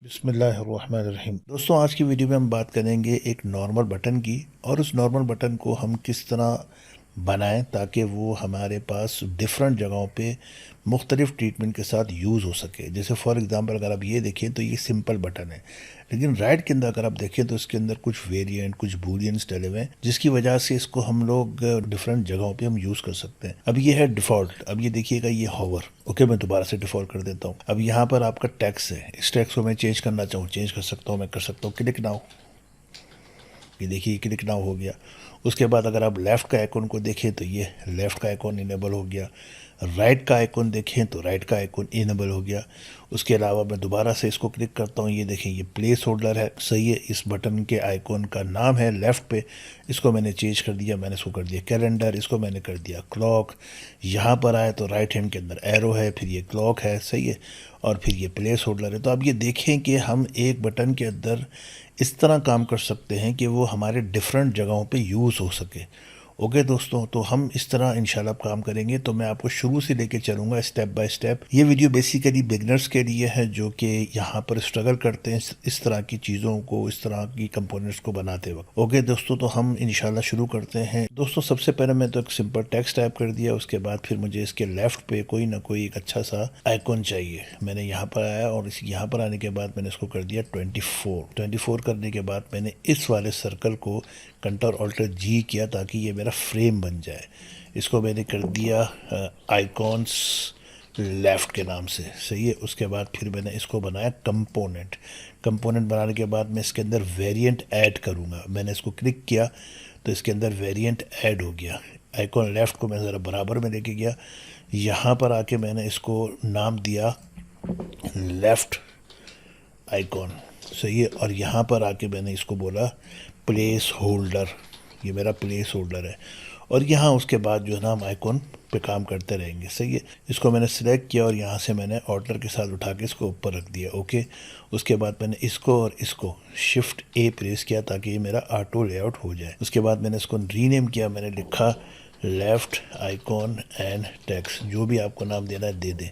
बिस्मिल्लाहिर्रहमानिर्रहीम। दोस्तों, आज की वीडियो में हम बात करेंगे एक नॉर्मल बटन की, और उस नॉर्मल बटन को हम किस तरह बनाएं ताकि वो हमारे पास डिफरेंट जगहों पे मुख्तलिफ ट्रीटमेंट के साथ यूज़ हो सके। जैसे फॉर एग्ज़ाम्पल अगर आप ये देखें तो ये सिंपल बटन है, लेकिन राइट के अंदर अगर आप देखें तो इसके अंदर कुछ वेरिएंट, कुछ बूलियंस डले हुए हैं, जिसकी वजह से इसको हम लोग डिफरेंट जगहों पे हम यूज़ कर सकते हैं। अब ये है डिफ़ॉल्ट। अब ये देखिएगा, ये होवर। ओके, मैं दोबारा से डिफ़ॉल्ट कर देता हूँ। अब यहाँ पर आपका टैक्स है, इस टैक्स को मैं चेंज करना चाहूँ, चेंज कर सकता हूँ, मैं कर सकता हूँ क्लिक नाउ। ये देखिए क्लिक नाउ हो गया। उसके बाद अगर आप लेफ़्ट का आइकॉन को देखें तो ये लेफ़्ट का आइकॉन इनेबल हो गया। राइट का आइकॉन देखें तो राइट का आइकॉन इनेबल हो गया। उसके अलावा मैं दोबारा से इसको क्लिक करता हूँ, ये देखें ये प्लेस होल्डर है। सही है, इस बटन के आइकॉन का नाम है लेफ़्ट पे, इसको मैंने चेंज कर दिया, मैंने इसको कर दिया कैलेंडर, इसको मैंने कर दिया क्लॉक। यहाँ पर आए तो राइट हैंड के अंदर एरो है, फिर ये क्लॉक है, सही है, और फिर ये प्लेस होल्डर है। तो अब ये देखें कि हम एक बटन के अंदर इस तरह काम कर सकते हैं कि वो हमारे डिफरेंट जगहों पे यूज़ हो सके। ओके दोस्तों, तो हम इस तरह इंशाल्लाह काम करेंगे। तो मैं आपको शुरू से लेके चलूँगा स्टेप बाय स्टेप। ये वीडियो बेसिकली बिगनर्स के लिए है जो कि यहाँ पर स्ट्रगल करते हैं इस तरह की चीज़ों को, इस तरह की कंपोनेंट्स को बनाते वक्त। ओके दोस्तों, तो हम इंशाल्लाह शुरू करते हैं। दोस्तों, सबसे पहले मैं तो एक सिंपल टेक्स्ट टाइप कर दिया। उसके बाद फिर मुझे इसके लेफ्ट पे कोई ना कोई एक अच्छा सा आइकॉन चाहिए। मैंने यहाँ पर आया और इस यहाँ पर आने के बाद मैंने इसको कर दिया 24 करने के बाद मैंने इस वाले सर्कल को Ctrl+Alt+G किया ताकि ये मेरा फ्रेम बन जाए। इसको मैंने कर दिया आइकॉन्स लेफ़्ट के नाम से, सही है। उसके बाद फिर मैंने इसको बनाया कंपोनेंट। कंपोनेंट बनाने के बाद मैं इसके अंदर वेरिएंट ऐड करूँगा। मैंने इसको क्लिक किया तो इसके अंदर वेरिएंट ऐड हो गया। आइकॉन लेफ़्ट को मैं ज़रा बराबर में लेके गया। यहाँ पर आके मैंने इसको नाम दिया लेफ़्ट आइकॉन, सही है। और यहाँ पर आके मैंने इसको बोला प्लेस होल्डर, ये मेरा प्लेस होल्डर है। और यहाँ उसके बाद जो है ना हम आइकॉन पे काम करते रहेंगे, सही है। इसको मैंने सिलेक्ट किया और यहाँ से मैंने ऑर्डर के साथ उठा के इसको ऊपर रख दिया। ओके, उसके बाद मैंने इसको और इसको शिफ्ट ए प्रेस किया ताकि ये मेरा ऑटो लेआउट हो जाए। उसके बाद मैंने इसको रीनेम किया, मैंने लिखा लेफ़्ट आइकॉन एंड टेक्स्ट, जो भी आपको नाम देना है दे दें।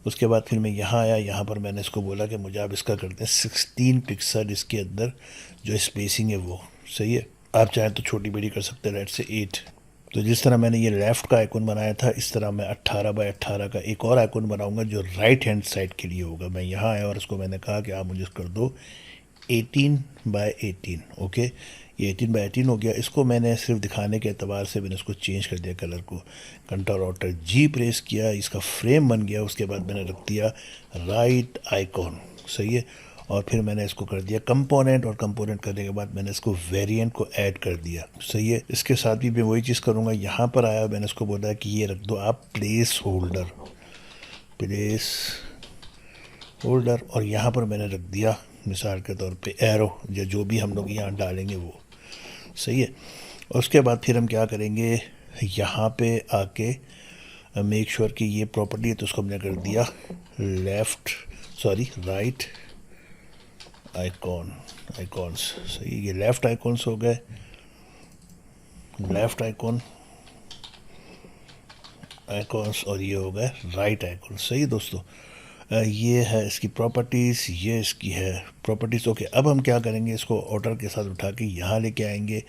उसके बाद फिर मैं यहाँ आया, यहाँ पर मैंने इसको बोला कि मुझे आप इसका करते हैं 16 पिक्सल, इसके अंदर जो स्पेसिंग है वो, सही है। आप चाहें तो छोटी बड़ी कर सकते हैं, लेट से 8। तो जिस तरह मैंने ये लेफ़्ट का आइकॉन बनाया था, इस तरह मैं 18 बाय 18 का एक और आइकॉन बनाऊंगा जो राइट हैंड साइड के लिए होगा। मैं यहाँ आया और इसको मैंने कहा कि आप मुझे कर दो 18 बाय 18। ओके, ये 18 बाय 18 हो गया। इसको मैंने सिर्फ दिखाने के अतबार से मैंने इसको चेंज कर दिया कलर को। Ctrl+Alt+G प्रेस किया, इसका फ्रेम बन गया। उसके बाद मैंने रख दिया राइट आइकॉन, सही है। और फिर मैंने इसको कर दिया कंपोनेंट, और कंपोनेंट करने के बाद मैंने इसको वेरिएंट को ऐड कर दिया, सही है। इसके साथ भी मैं वही चीज़ करूँगा। यहाँ पर आया, मैंने इसको बोला कि ये रख दो आप प्लेस होल्डर, प्लेस होल्डर। और यहाँ पर मैंने रख दिया मिसाल के तौर पे एरो, या जो भी हम लोग यहाँ डालेंगे वो, सही है। और उसके बाद फिर हम क्या करेंगे, यहाँ पे आके मेक श्योर कि ये प्रॉपर्टी है तो उसको हमने कर दिया राइट आइकॉन्स, सही। ये लेफ़्ट आइकॉन्स हो गए, लेफ़्ट आइकॉन्स, और ये हो गए राइट आइकॉन, सही दोस्तों। ये है इसकी प्रॉपर्टीज़, ये इसकी है प्रॉपर्टीज़। ओके, अब हम क्या करेंगे, इसको ऑर्डर के साथ उठा के यहाँ लेके आएंगे,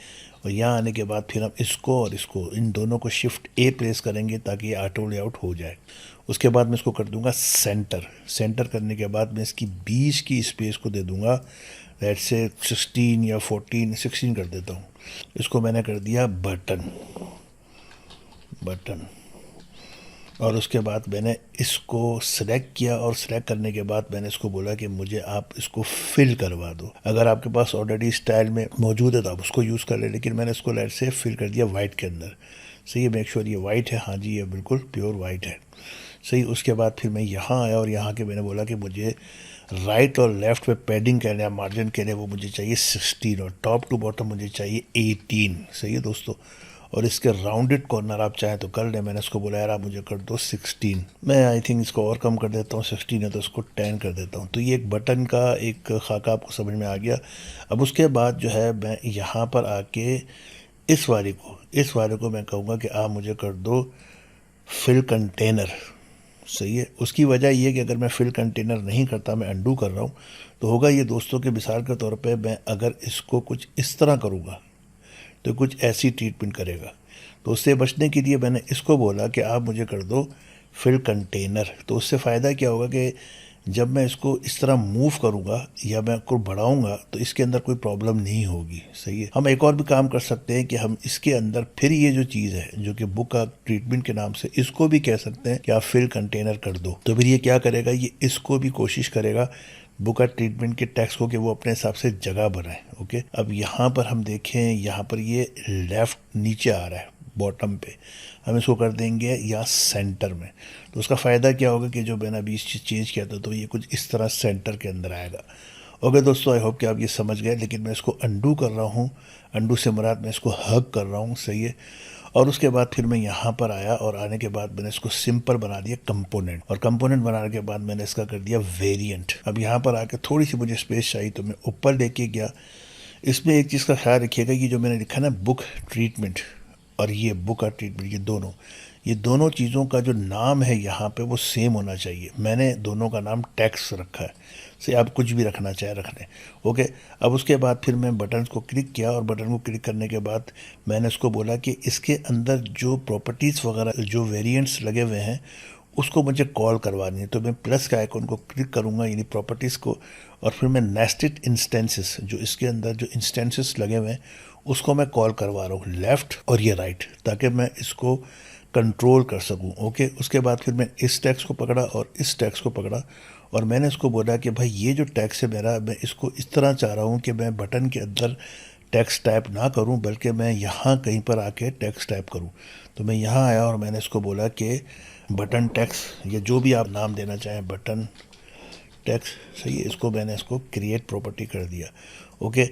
और यहाँ आने के बाद फिर हम इसको और इसको, इन दोनों को शिफ्ट ए प्रेस करेंगे ताकि ये ऑटो लेआउट हो जाए। उसके बाद मैं इसको कर दूंगा सेंटर करने के बाद मैं इसकी 20 की स्पेस को दे दूंगा, लेट्स से 16 या 14, 16 कर देता हूँ। इसको मैंने कर दिया बटन। और उसके बाद मैंने इसको सिलेक्ट किया, और सिलेक्ट करने के बाद मैंने इसको बोला कि मुझे आप इसको फिल करवा दो। अगर आपके पास ऑलरेडी स्टाइल में मौजूद है तो आप उसको यूज़ कर ले, लेकिन मैंने इसको लाइट से फिल कर दिया वाइट के अंदर, सही है। मेक श्योर ये वाइट है, हाँ जी ये बिल्कुल प्योर वाइट है, सही। उसके बाद फिर मैं यहाँ आया और यहाँ के मैंने बोला कि मुझे राइट और लेफ़्ट पे पैडिंग के लिए, मार्जिन के लिए वो मुझे चाहिए 16, और टॉप टू बॉटम मुझे चाहिए 18, सही है दोस्तों। और इसके राउंडेड कॉर्नर आप चाहें तो कर लें। मैंने इसको बोला यार आप मुझे कर दो 16। मैं आई थिंक इसको और कम कर देता हूँ, 16 है तो इसको 10 कर देता हूँ। तो ये एक बटन का एक खाका आपको समझ में आ गया। अब उसके बाद जो है मैं यहाँ पर आके इस वाले को मैं कहूँगा कि आप मुझे कर दो फिल कंटेनर, सही है। उसकी वजह ये है कि अगर मैं फिल कंटेनर नहीं करता, मैं अंडू कर रहा हूँ, तो होगा ये दोस्तों के मिसाल के तौर पे मैं अगर इसको कुछ इस तरह करूँगा तो कुछ ऐसी ट्रीटमेंट करेगा। तो उससे बचने के लिए मैंने इसको बोला कि आप मुझे कर दो फिल कंटेनर। तो उससे फ़ायदा क्या होगा कि जब मैं इसको इस तरह मूव करूँगा या मैं इसको बढ़ाऊँगा तो इसके अंदर कोई प्रॉब्लम नहीं होगी। सही है। हम एक और भी काम कर सकते हैं कि हम इसके अंदर फिर ये जो चीज़ है जो कि बुक का ट्रीटमेंट के नाम से, इसको भी कह सकते हैं कि आप फिल कंटेनर कर दो। तो फिर ये क्या करेगा, ये इसको भी कोशिश करेगा बुक का ट्रीटमेंट के टेक्स्ट को कि वो अपने हिसाब से जगह बनाए। ओके, अब यहाँ पर हम देखें, यहाँ पर ये लेफ़्ट नीचे आ रहा है बॉटम पे, हम इसको कर देंगे या सेंटर में। तो उसका फ़ायदा क्या होगा कि जो मैंने अभी इस चीज़ चेंज किया था तो ये कुछ इस तरह सेंटर के अंदर आएगा। ओके दोस्तों, आई होप कि आप ये समझ गए। लेकिन मैं इसको अंडू कर रहा हूँ, अंडू से मुराद मैं इसको हग कर रहा हूँ। सही है। और उसके बाद फिर मैं यहाँ पर आया और आने के बाद मैंने इसको सिंपल बना दिया कंपोनेंट, और कंपोनेंट बनाने के बाद मैंने इसका कर दिया वेरिएंट। अब यहाँ पर आके थोड़ी सी मुझे स्पेस चाहिए तो मैं ऊपर लेके गया। इसमें एक चीज़ का ख्याल रखिएगा, ये जो मैंने लिखा ना बुक ट्रीटमेंट और ये बुक का ट्रीटमेंट, ये दोनों चीज़ों का जो नाम है यहाँ पे वो सेम होना चाहिए। मैंने दोनों का नाम टैक्स रखा है। से आप कुछ भी रखना चाहे रख लें। ओके, अब उसके बाद फिर मैं बटन को क्लिक किया और बटन को क्लिक करने के बाद मैंने उसको बोला कि इसके अंदर जो प्रॉपर्टीज़ वगैरह जो वेरिएंट्स लगे हुए हैं उसको मुझे कॉल करवानी है। तो मैं प्लस का आइकन को क्लिक करूँगा, यानी प्रॉपर्टीज़ को, और फिर मैं नेस्टेड इंस्टेंसेस, जो इसके अंदर जो इंस्टेंसेस लगे हुए हैं उसको मैं कॉल करवा रहा हूँ, लेफ़्ट और ये राइट, ताकि मैं इसको कंट्रोल कर सकूँ। ओके, उसके बाद फिर मैं इस टैक्स को पकड़ा और इस टैक्स को पकड़ा और मैंने इसको बोला कि भाई ये जो टैक्स है मेरा, मैं इसको इस तरह चाह रहा हूँ कि मैं बटन के अंदर टेक्स्ट टाइप ना करूं, बल्कि मैं यहाँ कहीं पर आके टेक्स्ट टाइप करूं। तो मैं यहाँ आया और मैंने इसको बोला कि बटन टेक्स्ट, या जो भी आप नाम देना चाहें, बटन टेक्स्ट। सही है। इसको मैंने इसको क्रिएट प्रॉपर्टी कर दिया। ओके,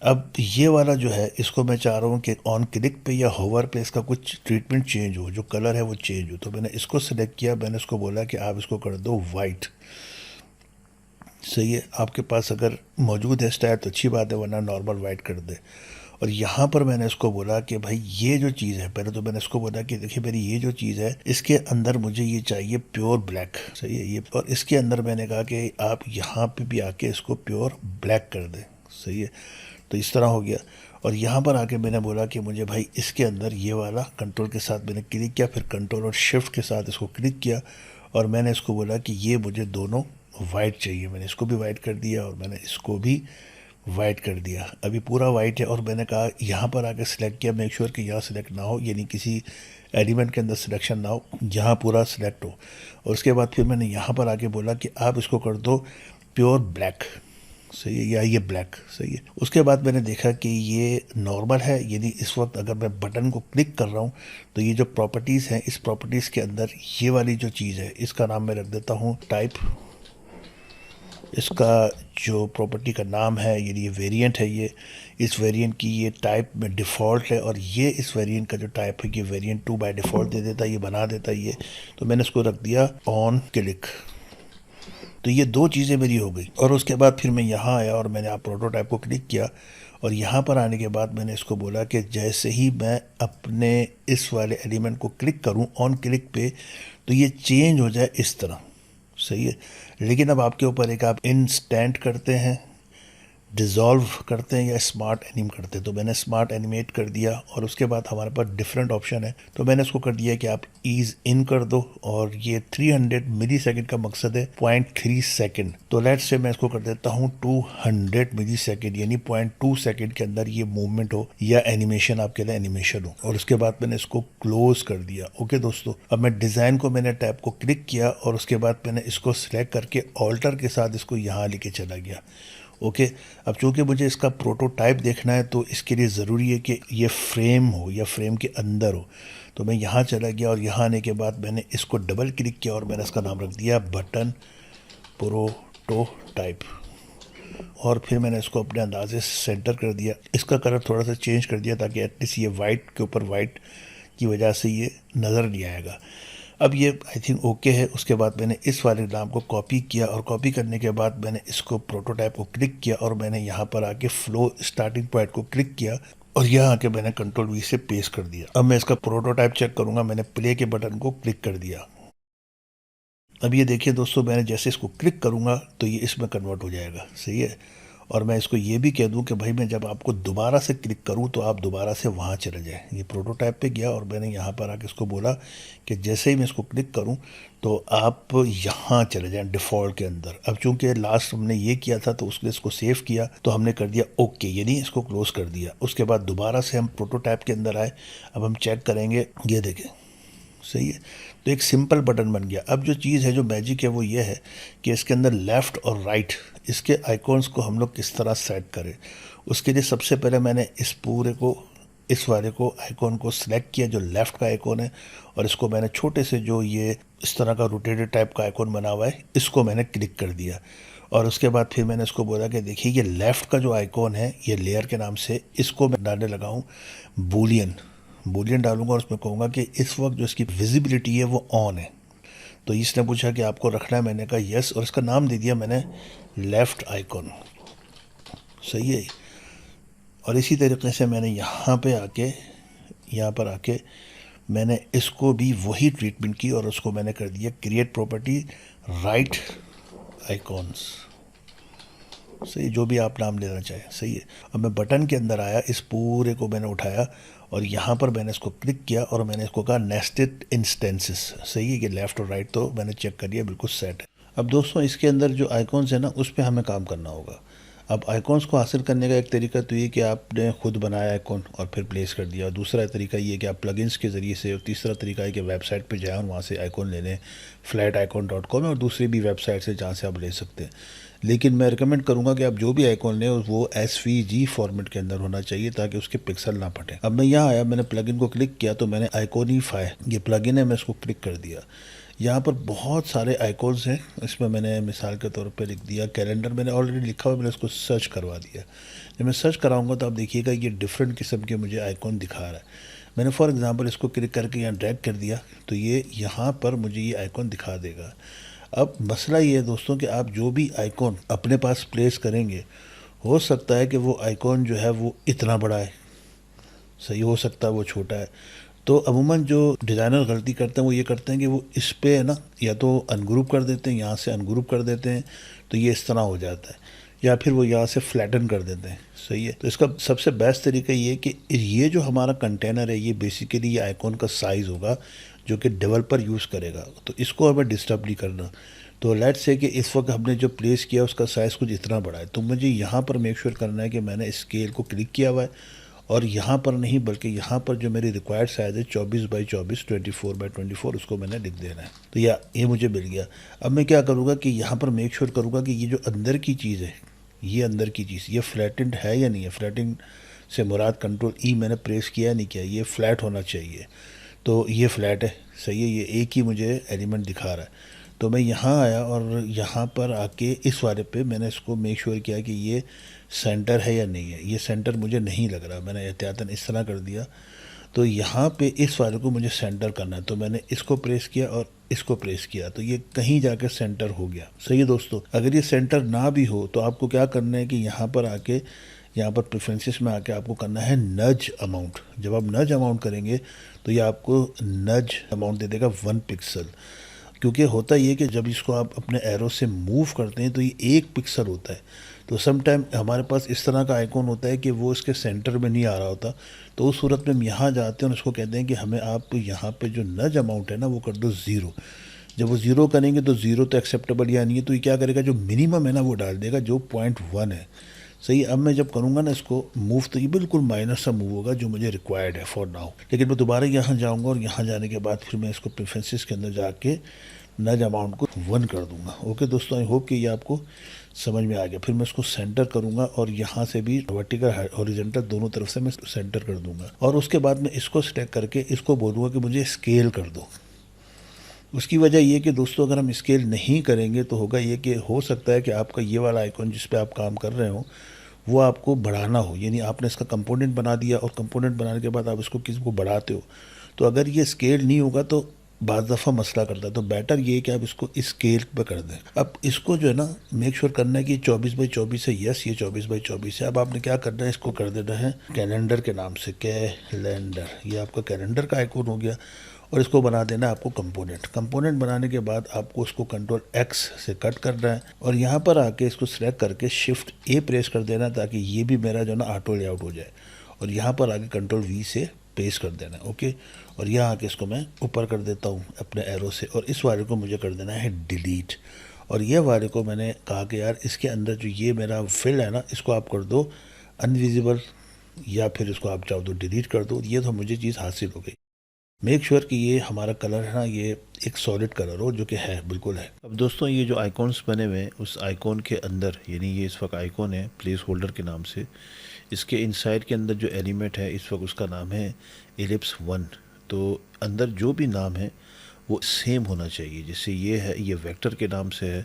अब ये वाला जो है इसको मैं चाह रहा हूँ कि ऑन क्लिक पे या होवर पे इसका कुछ ट्रीटमेंट चेंज हो, जो कलर है वो चेंज हो। तो मैंने इसको सिलेक्ट किया, मैंने इसको बोला कि आप इसको कर दो वाइट। सही है। आपके पास अगर मौजूद है स्टाइल तो अच्छी बात है, वरना नॉर्मल वाइट कर दे। और यहाँ पर मैंने इसको बोला कि भाई ये जो चीज़ है, पहले तो मैंने इसको बोला कि देखिए मेरी ये जो चीज़ है इसके अंदर मुझे ये चाहिए प्योर ब्लैक। सही है ये, और इसके अंदर मैंने कहा कि आप यहाँ पे भी आके इसको प्योर ब्लैक कर दें। सही है। तो इस तरह हो गया। और यहाँ पर आके मैंने बोला कि मुझे भाई इसके अंदर ये वाला, कंट्रोल के साथ मैंने क्लिक किया, फिर कंट्रोल और शिफ्ट के साथ इसको क्लिक किया और मैंने इसको बोला कि ये मुझे दोनों वाइट चाहिए। मैंने इसको भी वाइट कर दिया और मैंने इसको भी वाइट कर दिया। अभी पूरा वाइट है और मैंने कहा यहाँ पर आके सिलेक्ट किया, मेक श्योर कि यहाँ सिलेक्ट ना हो, यानी किसी एलिमेंट के अंदर सिलेक्शन ना हो, यहाँ पूरा सिलेक्ट हो। और उसके बाद फिर मैंने यहाँ पर आके बोला कि आप इसको कर दो प्योर ब्लैक। सही है, या ये ब्लैक। सही है। उसके बाद मैंने देखा कि ये नॉर्मल है, यानी इस वक्त अगर मैं बटन को क्लिक कर रहा हूँ तो ये जो प्रॉपर्टीज़ हैं, इस प्रॉपर्टीज़ के अंदर ये वाली जो चीज़ है इसका नाम मैं रख देता हूँ टाइप। इसका जो प्रॉपर्टी का नाम है, यानी ये वेरिएंट है, ये इस वेरिएंट की ये टाइप में डिफ़ॉल्ट है, और ये इस वेरिएंट का जो टाइप है कि वेरिएंट 2 बाय डिफ़ॉल्ट दे देता है, ये बना देता है ये। तो मैंने इसको रख दिया ऑन क्लिक। तो ये दो चीज़ें मेरी हो गई। और उसके बाद फिर मैं यहाँ आया और मैंने आप प्रोटोटाइप को क्लिक किया और यहाँ पर आने के बाद मैंने इसको बोला कि जैसे ही मैं अपने इस वाले एलिमेंट को क्लिक करूँ ऑन क्लिक पे, तो ये चेंज हो जाए इस तरह। सही है। लेकिन अब आपके ऊपर एक, आप इंस्टेंट करते हैं, डिज़ोल्व करते हैं या स्मार्ट एनिम करते हैं। तो मैंने स्मार्ट एनिमेट कर दिया और उसके बाद हमारे पास डिफरेंट ऑप्शन है। तो मैंने इसको कर दिया कि आप ईज़ इन कर दो, और ये 300 मिली सेकेंड का मकसद है 0.3 सेकेंड। तो लेट्स से मैं इसको कर देता हूँ 200 मिली सेकेंड, यानी 0.2 सेकेंड के अंदर ये मूवमेंट हो या एनिमेशन, आपके लिए एनिमेशन हो। और उसके बाद मैंने इसको क्लोज कर दिया। ओके दोस्तों, अब मैं डिज़ाइन को, मैंने टैब को क्लिक किया और उसके बाद मैंने इसको सिलेक्ट करके ऑल्टर के साथ इसको यहाँ लेके चला गया। ओके, अब चूँकि मुझे इसका प्रोटोटाइप देखना है तो इसके लिए ज़रूरी है कि ये फ्रेम हो या फ्रेम के अंदर हो। तो मैं यहाँ चला गया और यहाँ आने के बाद मैंने इसको डबल क्लिक किया और मैंने इसका नाम रख दिया बटन प्रोटोटाइप। और फिर मैंने इसको अपने अंदाजे से सेंटर कर दिया। इसका कलर थोड़ा सा चेंज कर दिया ताकि एटलीस्ट ये वाइट के ऊपर वाइट की वजह से ये नज़र नहीं आएगा। अब ये आई थिंक ओके है। उसके बाद मैंने इस वाले नाम को कॉपी किया और कॉपी करने के बाद मैंने इसको प्रोटोटाइप को क्लिक किया और मैंने यहाँ पर आके फ्लो स्टार्टिंग पॉइंट को क्लिक किया और यहाँ आके मैंने कंट्रोल वी से पेस्ट कर दिया। अब मैं इसका प्रोटोटाइप चेक करूँगा। मैंने प्ले के बटन को क्लिक कर दिया। अब ये देखिए दोस्तों, मैंने जैसे इसको क्लिक करूँगा तो ये इसमें कन्वर्ट हो जाएगा, सही है। और मैं इसको ये भी कह दूं कि भाई मैं जब आपको दोबारा से क्लिक करूं तो आप दोबारा से वहां चले जाएं। ये प्रोटोटाइप पे गया और मैंने यहाँ पर आके इसको बोला कि जैसे ही मैं इसको क्लिक करूं तो आप यहाँ चले जाएं डिफ़ॉल्ट के अंदर। अब चूंकि लास्ट हमने ये किया था तो उसने इसको सेव किया तो हमने कर दिया ओके, यानी इसको क्लोज कर दिया। उसके बाद दोबारा से हम प्रोटोटाइप के अंदर आए। अब हम चेक करेंगे, ये देखें, सही है। तो एक सिंपल बटन बन गया। अब जो चीज़ है, जो मैजिक है, वो ये है कि इसके अंदर लेफ़्ट और राइट इसके आइकॉन्स को हम लोग किस तरह सेट करें। उसके लिए सबसे पहले मैंने इस पूरे को, इस वाले को, आइकॉन को सिलेक्ट किया जो लेफ़्ट का आइकॉन है, और इसको मैंने छोटे से जो ये इस तरह का रोटेटेड टाइप का आइकॉन बना हुआ है इसको मैंने क्लिक कर दिया। और उसके बाद फिर मैंने इसको बोला कि देखिए ये लेफ़्ट का जो आइकॉन है ये लेयर के नाम से, इसको मैं डालने लगा हूँ बूलियन। बूलियन डालूंगा और उसमें कहूँगा कि इस वक्त जो इसकी विजिबिलिटी है वो ऑन है। तो इसने पूछा कि आपको रखना है, मैंने कहा यस, और इसका नाम दे दिया मैंने लेफ़्ट आइकॉन, सही है। और इसी तरीके से मैंने यहाँ पर आके मैंने इसको भी वही ट्रीटमेंट की और उसको मैंने कर दिया क्रिएट प्रॉपर्टी राइट आइकॉन्स, सही, जो भी आप नाम लेना चाहें, सही है। अब मैं बटन के अंदर आया, इस पूरे को मैंने उठाया और यहाँ पर मैंने इसको क्लिक किया और मैंने इसको कहा नेस्टेड इंस्टेंसेस, सही है कि लेफ़्ट और राइट, तो मैंने चेक कर लिया, बिल्कुल सेट है। अब दोस्तों इसके अंदर जो आइकॉन्स है ना उस पर हमें काम करना होगा। अब आइकॉन्स को हासिल करने का एक तरीका तो ये कि आपने खुद बनाया आइकॉन और फिर प्लेस कर दिया, और दूसरा तरीका ये कि आप प्लगइन्स के ज़रिए से, और तीसरा तरीका है कि वेबसाइट पे जाएं और वहाँ से आइकॉन ले लें, flaticon.com, और दूसरी भी वेबसाइट से जहाँ से आप ले सकते हैं। लेकिन मैं रिकमेंड करूँगा कि आप जो भी आइकॉन लें वो SVG फॉर्मेट के अंदर होना चाहिए ताकि उसके पिक्सल ना फटें। अब मैं यहाँ आया, मैंने प्लगइन को क्लिक किया तो मैंने आइकॉनिफाई, ये प्लगइन है, मैं इसको क्लिक कर दिया। यहाँ पर बहुत सारे आइकॉन्स हैं। इसमें मैंने मिसाल के तौर पे लिख दिया कैलेंडर, मैंने ऑलरेडी लिखा हुआ, मैंने इसको सर्च करवा दिया। जब मैं सर्च कराऊंगा तो आप देखिएगा ये डिफरेंट किस्म के मुझे आइकॉन दिखा रहा है। मैंने फॉर एग्जांपल इसको क्लिक करके यहाँ ड्रैग कर दिया तो ये यहाँ पर मुझे ये आइकॉन दिखा देगा। अब मसला ये है दोस्तों कि आप जो भी आइकॉन अपने पास प्लेस करेंगे, हो सकता है कि वो आइकॉन जो है वो इतना बड़ा है, सही, हो सकता है वो छोटा है। तो अमूमन जो डिज़ाइनर गलती करते हैं वो ये करते हैं कि वो इस पे है ना, या तो अनग्रुप कर देते हैं, यहाँ से अनग्रुप कर देते हैं तो ये इस तरह हो जाता है, या फिर वो यहाँ से फ्लैटन कर देते हैं, सही है। तो इसका सबसे बेस्ट तरीका ये है कि ये जो हमारा कंटेनर है ये बेसिकली ये आइकॉन का साइज़ होगा जो कि डेवलपर यूज़ करेगा, तो इसको हमें डिस्टर्ब नहीं करना। तो लेट्स से कि इस वक्त हमने जो प्लेस किया उसका साइज़ कुछ इतना बड़ा है, तो मुझे यहाँ पर मेक श्योर करना है कि मैंने स्केल को क्लिक किया हुआ है, और यहाँ पर नहीं बल्कि यहाँ पर जो मेरी रिक्वायर्ड साइज़ है 24x24, 24x24, उसको मैंने लिख देना है। तो ये मुझे मिल गया। अब मैं क्या करूँगा कि यहाँ पर मेक श्योर करूँगा कि ये जो अंदर की चीज़ है, ये अंदर की चीज़ ये फ्लैटेंड है या नहीं है। फ्लैटिंग से मुराद कंट्रोल मैंने प्रेस किया नहीं किया, ये फ्लैट होना चाहिए, तो ये फ्लैट है, सही है। ये एक ही मुझे एलिमेंट दिखा रहा है। तो मैं यहाँ आया और यहाँ पर आके इस वाले पे मैंने इसको मेक श्योर किया कि ये सेंटर है या नहीं है। ये सेंटर मुझे नहीं लग रहा, मैंने एहतियातन इस तरह कर दिया। तो यहाँ पे इस वाले को मुझे सेंटर करना है, तो मैंने इसको प्रेस किया और इसको प्रेस किया, तो ये कहीं जाकर सेंटर हो गया, सही है दोस्तों। अगर ये सेंटर ना भी हो तो आपको क्या करना है कि यहाँ पर आके, यहाँ पर प्रेफरेंसेस में आके आपको करना है नज अमाउंट। जब आप नज अमाउंट करेंगे तो ये आपको नज अमाउंट दे देगा 1 पिक्सल, क्योंकि होता ये कि जब इसको आप अपने एरो से मूव करते हैं तो ये 1 पिक्सल होता है। तो सम टाइम हमारे पास इस तरह का आइकॉन होता है कि वो इसके सेंटर में नहीं आ रहा होता, तो उस सूरत में हम यहाँ जाते हैं और उसको कहते हैं कि हमें आप यहाँ पे जो नज अमाउंट है ना वो कर दो 0। जब वो 0 करेंगे तो 0 तो एक्सेप्टेबल या नहीं है, तो ये क्या करेगा, जो मिनिमम है ना वो डाल देगा जो 0.1 है, सही। अब मैं जब करूँगा ना इसको मूव तो ये बिल्कुल माइनर सा मूव होगा जो मुझे रिक्वायर्ड है फॉर नाउ। लेकिन मैं दोबारा यहाँ जाऊँगा और यहाँ जाने के बाद फिर मैं इसको प्रेफरेंसेस के अंदर जाके नज अमाउंट को 1 कर दूंगा। ओके दोस्तों, आई होप कि ये आपको समझ में आ गया। फिर मैं इसको सेंटर करूंगा और यहाँ से भी वर्टिकल हॉरिजॉन्टल दोनों तरफ से मैं सेंटर कर दूंगा, और उसके बाद मैं इसको सिलेक्ट करके इसको बोलूँगा कि मुझे स्केल कर दो। उसकी वजह ये कि दोस्तों अगर हम स्केल नहीं करेंगे तो होगा ये कि हो सकता है कि आपका ये वाला आइकॉन जिस पे आप काम कर रहे हो वो आपको बढ़ाना हो, यानी आपने इसका कंपोनेंट बना दिया और कंपोनेंट बनाने के बाद आप इसको किसी को बढ़ाते हो, तो अगर ये स्केल नहीं होगा तो बाज़ दफ़ा मसला करता है। तो बेटर ये है कि आप इसको स्केल पे कर दें। अब इसको जो है ना मेक श्योर करना है कि 24x24 है, यस ये 24x24 है। अब आपने क्या करना है, इसको कर देना है कैलेंडर के नाम से, कैलेंडर, ये आपका कैलेंडर का आइकॉन हो गया। और इसको बना देना है आपको कंपोनेंट। कंपोनेंट बनाने के बाद आपको उसको कंट्रोल एक्स से कट करना है और यहाँ पर आके इसको सिलेक्ट करके शिफ्ट ए प्रेस कर देना है ताकि ये भी मेरा जो है ना ऑटो लेआउट हो जाए। और यहाँ पर आके कंट्रोल वी से पेस्ट कर देना है। ओके, और यहाँ आके इसको मैं ऊपर कर देता हूँ अपने एरो से और इस वाले को मुझे कर देना है डिलीट। और ये वाले को मैंने कहा कि यार इसके अंदर जो ये मेरा फिल है ना, इसको आप कर दो अनविजिबल या फिर इसको आप चाहो तो डिलीट कर दो। ये तो मुझे चीज़ हासिल हो गई। मेक श्योर कि ये हमारा कलर है ना, ये एक सॉलिड कलर हो, जो कि है, बिल्कुल है। अब दोस्तों ये जो आइकॉन्स बने हुए हैं उस आइकॉन के अंदर, यानी ये इस वक्त आइकॉन है प्लेस होल्डर के नाम से, इसके इनसाइड के अंदर जो एलिमेंट है इस वक्त उसका नाम है एलिप्स 1। तो अंदर जो भी नाम है वो सेम होना चाहिए। जैसे ये है, ये वेक्टर के नाम से है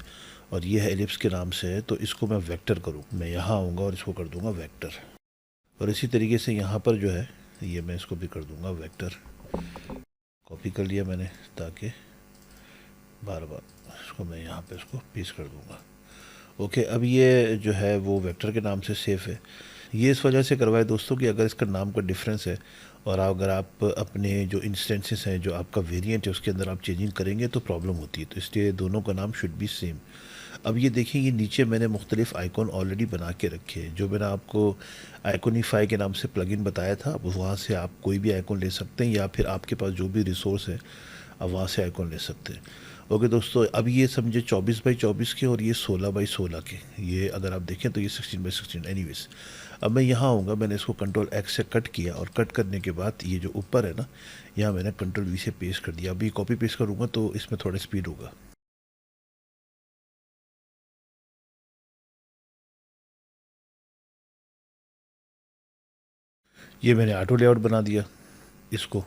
और ये है एलिप्स के नाम से है, तो इसको मैं वेक्टर करूँ, मैं यहाँ आऊँगा और इसको कर दूँगा वेक्टर। और इसी तरीके से यहाँ पर जो है ये मैं इसको भी कर दूँगा वेक्टर। कॉपी कर लिया मैंने ताकि बार बार इसको मैं यहाँ पे इसको पेस्ट कर दूँगा। ओके, अब ये जो है वो वेक्टर के नाम से सेफ है। ये इस वजह से करवाए दोस्तों कि अगर इसका नाम का डिफरेंस है और अगर आप अपने जो इंस्टेंसेस हैं, जो आपका वेरिएंट है, उसके अंदर आप चेंजिंग करेंगे तो प्रॉब्लम होती है। तो इसलिए दोनों का नाम शुड बी सेम। अब ये देखिए, ये नीचे मैंने मुख्तलिफ आइकॉन ऑलरेडी बना के रखे हैं। जो मैंने आपको आइकॉनिफाई के नाम से प्लगइन बताया था, अब वहाँ से आप कोई भी आइकॉन ले सकते हैं या फिर आपके पास जो भी रिसोर्स है आप वहाँ से आइकॉन ले सकते हैं। ओके दोस्तों, अब ये समझे 24 बाई 24 के और ये 16 बाई 16 के, ये अगर आप देखें तो ये 16 बाई 16। एनीवेज, अब मैं यहाँ आऊँगा, मैंने इसको कंट्रोल एक्स से कट किया और कट करने के बाद ये जो ऊपर है ना, यहाँ मैंने कंट्रोल वी से पेस्ट कर दिया। अभी कॉपी पेस्ट करूँगा तो इसमें थोड़ा स्पीड होगा। ये मैंने ऑटो लेआउट बना दिया इसको।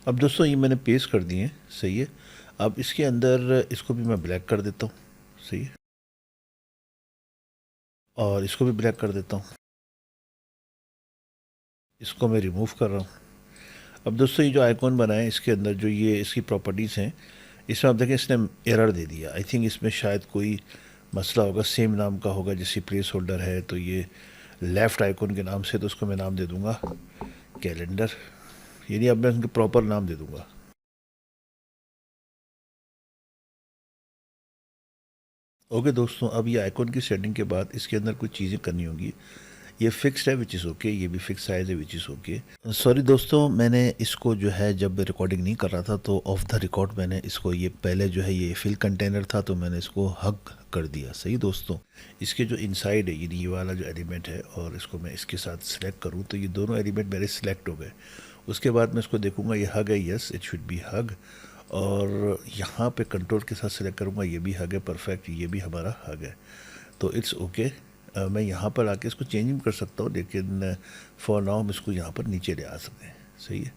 अब दोस्तों ये मैंने पेस्ट कर दिए, सही है। अब इसके अंदर इसको भी मैं ब्लैक कर देता हूँ, सही है, और इसको भी ब्लैक कर देता हूँ। इसको मैं रिमूव कर रहा हूँ। अब दोस्तों ये जो आइकॉन बनाए इसके अंदर जो ये इसकी प्रॉपर्टीज़ हैं, इसमें आप देखें इसने एरर दे दिया। आई थिंक इसमें शायद कोई मसला होगा, सेम नाम का होगा जैसे प्लेस होल्डर है, तो ये लेफ़्ट आइकॉन के नाम से, तो उसको मैं नाम दे दूँगा कैलेंडर, यानी अब मैं उनके प्रॉपर नाम दे दूँगा। ओके दोस्तों, अब ये आइकॉन की सेटिंग के बाद इसके अंदर कुछ चीज़ें करनी होगी। ये फिक्स्ड है विच इज़ ओके, ये भी फिक्स साइज़ है विच इज़ ओके। सॉरी दोस्तों, मैंने इसको जो है जब रिकॉर्डिंग नहीं कर रहा था तो ऑफ द रिकॉर्ड मैंने इसको, ये पहले जो है ये फिल कंटेनर था तो मैंने इसको हग कर दिया। सही दोस्तों, इसके जो इनसाइड है ये वाला जो एलिमेंट है और इसको मैं इसके साथ सिलेक्ट करूँ तो ये दोनों एलिमेंट मेरे सिलेक्ट हो गए। उसके बाद मैं इसको देखूँगा, ये हग है, यस इट शुड बी हग। और यहाँ पे कंट्रोल के साथ सिलेक्ट करूँगा, ये भी हग है, परफेक्ट, ये भी हमारा हग है, तो इट्स ओके। मैं यहाँ पर आके इसको चेंजिंग कर सकता हूँ, लेकिन फॉर नाउ हम इसको यहाँ पर नीचे ले आ सकते हैं। सही है,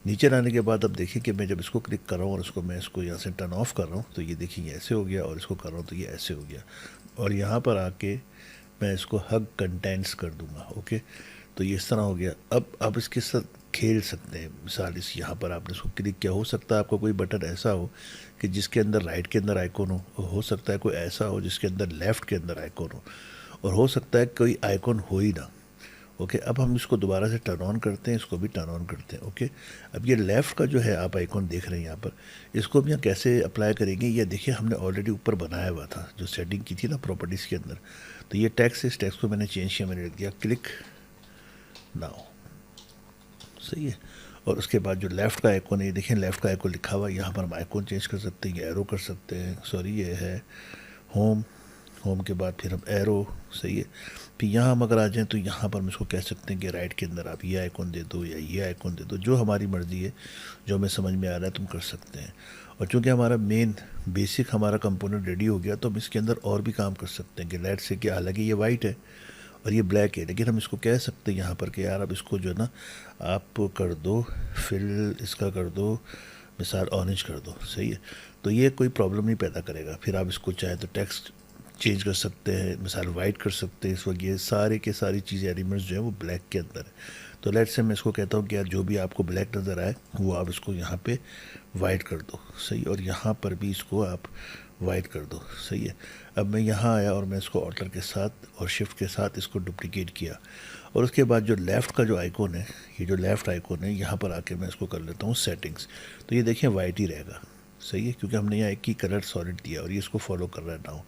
नीचे लाने के बाद अब देखिए कि मैं जब इसको क्लिक कर रहा हूँ और इसको मैं इसको यहाँ से टर्न ऑफ कर रहा हूँ तो ये देखिए ये ऐसे हो गया, और इसको कर रहा हूँ तो ये ऐसे हो गया। और यहाँ पर आके मैं इसको हग कंटेंट्स कर दूँगा। ओके, तो ये इस तरह हो गया। अब आप इसके साथ खेल सकते हैं। मिसाल इस यहाँ पर आपने इसको क्लिक किया, हो सकता है आपको कोई बटन ऐसा हो कि जिसके अंदर राइट के अंदर आइकॉन हो सकता है कोई ऐसा हो जिसके अंदर लेफ़्ट के अंदर आइकॉन हो, और हो सकता है कोई आइकॉन हो ही ना। ओके, अब हम इसको दोबारा से टर्न ऑन करते हैं, इसको भी टर्न ऑन करते हैं। ओके, अब ये लेफ़्ट का जो है आप आइकॉन देख रहे हैं यहाँ पर, इसको भी यहाँ कैसे अप्लाई करेंगे, ये देखिए हमने ऑलरेडी ऊपर बनाया हुआ था जो सेटिंग की थी ना प्रॉपर्टीज़ के अंदर। तो ये टैक्स, इस टैक्स को मैंने चेंज किया, मैंने लिख दिया क्लिक नाउ। सही है, और उसके बाद जो लेफ़्ट का आइकॉन है, ये देखें लेफ़्ट का आइकॉन लिखा हुआ है, यहाँ पर हम आइकॉन चेंज कर सकते हैं, ये एरो कर सकते हैं, सॉरी ये है होम, होम के बाद फिर हम एरो। सही है, फिर यहाँ हम अगर आ जाएँ तो यहाँ पर हम इसको कह सकते हैं कि राइट के अंदर आप ये आइकॉन दे दो या ये आइकॉन दे दो, जो हमारी मर्ज़ी है, जो हमें समझ में आ रहा है तुम कर सकते हैं। और चूँकि हमारा मेन बेसिक हमारा कंपोनेंट रेडी हो गया तो हम इसके अंदर और भी काम कर सकते हैं कि लेट्स से कि हालांकि ये वाइट है और ये ब्लैक है, लेकिन हम इसको कह सकते हैं यहाँ पर कि यार अब इसको जो है ना आप कर दो फिल, इसका कर दो मिसाल ऑरेंज कर दो। सही है, तो ये कोई प्रॉब्लम नहीं पैदा करेगा। फिर आप इसको चाहे तो टेक्स्ट चेंज कर सकते हैं, मिसाल वाइट कर सकते हैं। इस वक्त ये सारे के सारी चीज़ें एलिमेंट्स जो है वो ब्लैक के अंदर है। तो लेट्स से मैं इसको कहता हूँ कि यार जो भी आपको ब्लैक नज़र आए वो आप इसको यहाँ पे वाइट कर दो। सही, और यहाँ पर भी इसको आप वाइट कर दो। सही है। अब मैं यहाँ आया और मैं इसको ऑल्टर के साथ और शिफ्ट के साथ इसको डुप्लिकेट किया, और उसके बाद जो लेफ़्ट का जो आइकॉन है, ये जो लेफ़्ट आइकॉन है, यहाँ पर आके मैं इसको कर लेता हूँ सेटिंग्स। तो ये देखें वाइट ही रहेगा। सही है, क्योंकि हमने यहाँ एक ही कलर सॉलिड दिया और ये इसको फॉलो कर रहा है नाउ।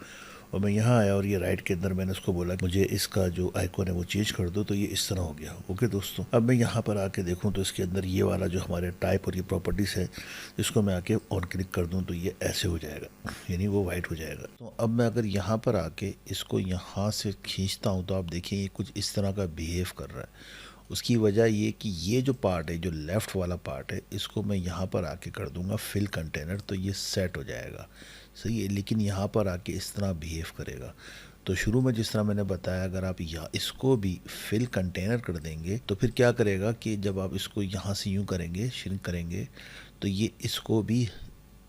और मैं यहाँ आया और ये राइट के अंदर मैंने उसको बोला कि मुझे इसका जो आइकॉन है वो चेंज कर दो, तो ये इस तरह हो गया। ओके दोस्तों, अब मैं यहाँ पर आके देखूँ तो इसके अंदर ये वाला जो हमारे टाइप और ये प्रॉपर्टीज़ है, इसको मैं आके ऑन क्लिक कर दूँ तो ये ऐसे हो जाएगा, यानी वो वाइट हो जाएगा। तो अब मैं अगर यहाँ पर आके इसको यहाँ से खींचता हूँ तो आप देखिए ये कुछ इस तरह का बिहेव कर रहा है। उसकी वजह ये कि ये जो पार्ट है, जो लेफ़्ट वाला पार्ट है, इसको मैं यहाँ पर आके कर दूँगा फिल कंटेनर, तो ये सेट हो जाएगा। सही है, लेकिन यहाँ पर आके इस तरह बिहेव करेगा। तो शुरू में जिस तरह मैंने बताया, अगर आप यहाँ इसको भी फिल कंटेनर कर देंगे तो फिर क्या करेगा कि जब आप इसको यहाँ से यूँ करेंगे, श्रिंक करेंगे, तो ये इसको भी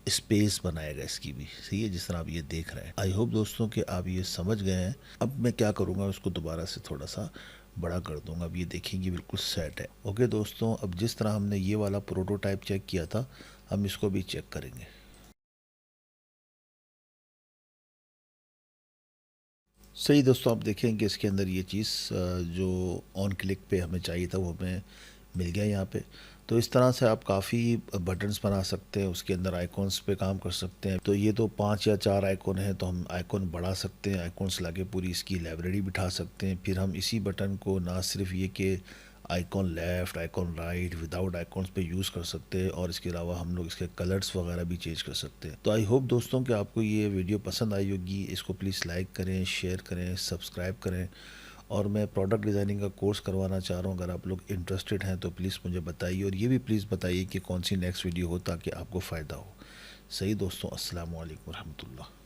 स्पेस बनाएगा इसकी भी। सही है, जिस तरह आप ये देख रहे हैं। आई होप दोस्तों कि आप ये समझ गए हैं। अब मैं क्या करूँगा, उसको दोबारा से थोड़ा सा बड़ा कर दूंगा। अब ये देखेंगे बिल्कुल सेट है। ओके दोस्तों, अब जिस तरह हमने ये वाला प्रोटोटाइप चेक किया था, हम इसको भी चेक करेंगे। सही दोस्तों, आप देखेंगे इसके अंदर ये चीज़ जो ऑन क्लिक पे हमें चाहिए था वो हमें मिल गया यहाँ पे। तो इस तरह से आप काफ़ी बटन्स बना सकते हैं, उसके अंदर आइकॉन्स पे काम कर सकते हैं। तो ये तो 5 या 4 आइकॉन है, तो हम आइकॉन बढ़ा सकते हैं, आइकॉन्स लाके पूरी इसकी लाइब्रेरी बिठा सकते हैं। फिर हम इसी बटन को ना सिर्फ ये कि icon left, icon right, without icons पे यूज़ कर सकते हैं, और इसके अलावा हम लोग इसके कलर्स वगैरह भी चेंज कर सकते हैं। तो आई होप दोस्तों कि आपको ये वीडियो पसंद आई होगी। इसको प्लीज़ लाइक करें, शेयर करें, सब्सक्राइब करें। और मैं प्रोडक्ट डिज़ाइनिंग का कोर्स करवाना चाह रहा हूँ। अगर आप लोग इंटरेस्टेड हैं तो प्लीज़ मुझे बताइए, और ये भी प्लीज़ बताइए कि कौन सी नेक्स्ट वीडियो हो ताकि आपको फ़ायदा हो। सही दोस्तों, अस्सलाम वालेकुम रहमतुल्लाह।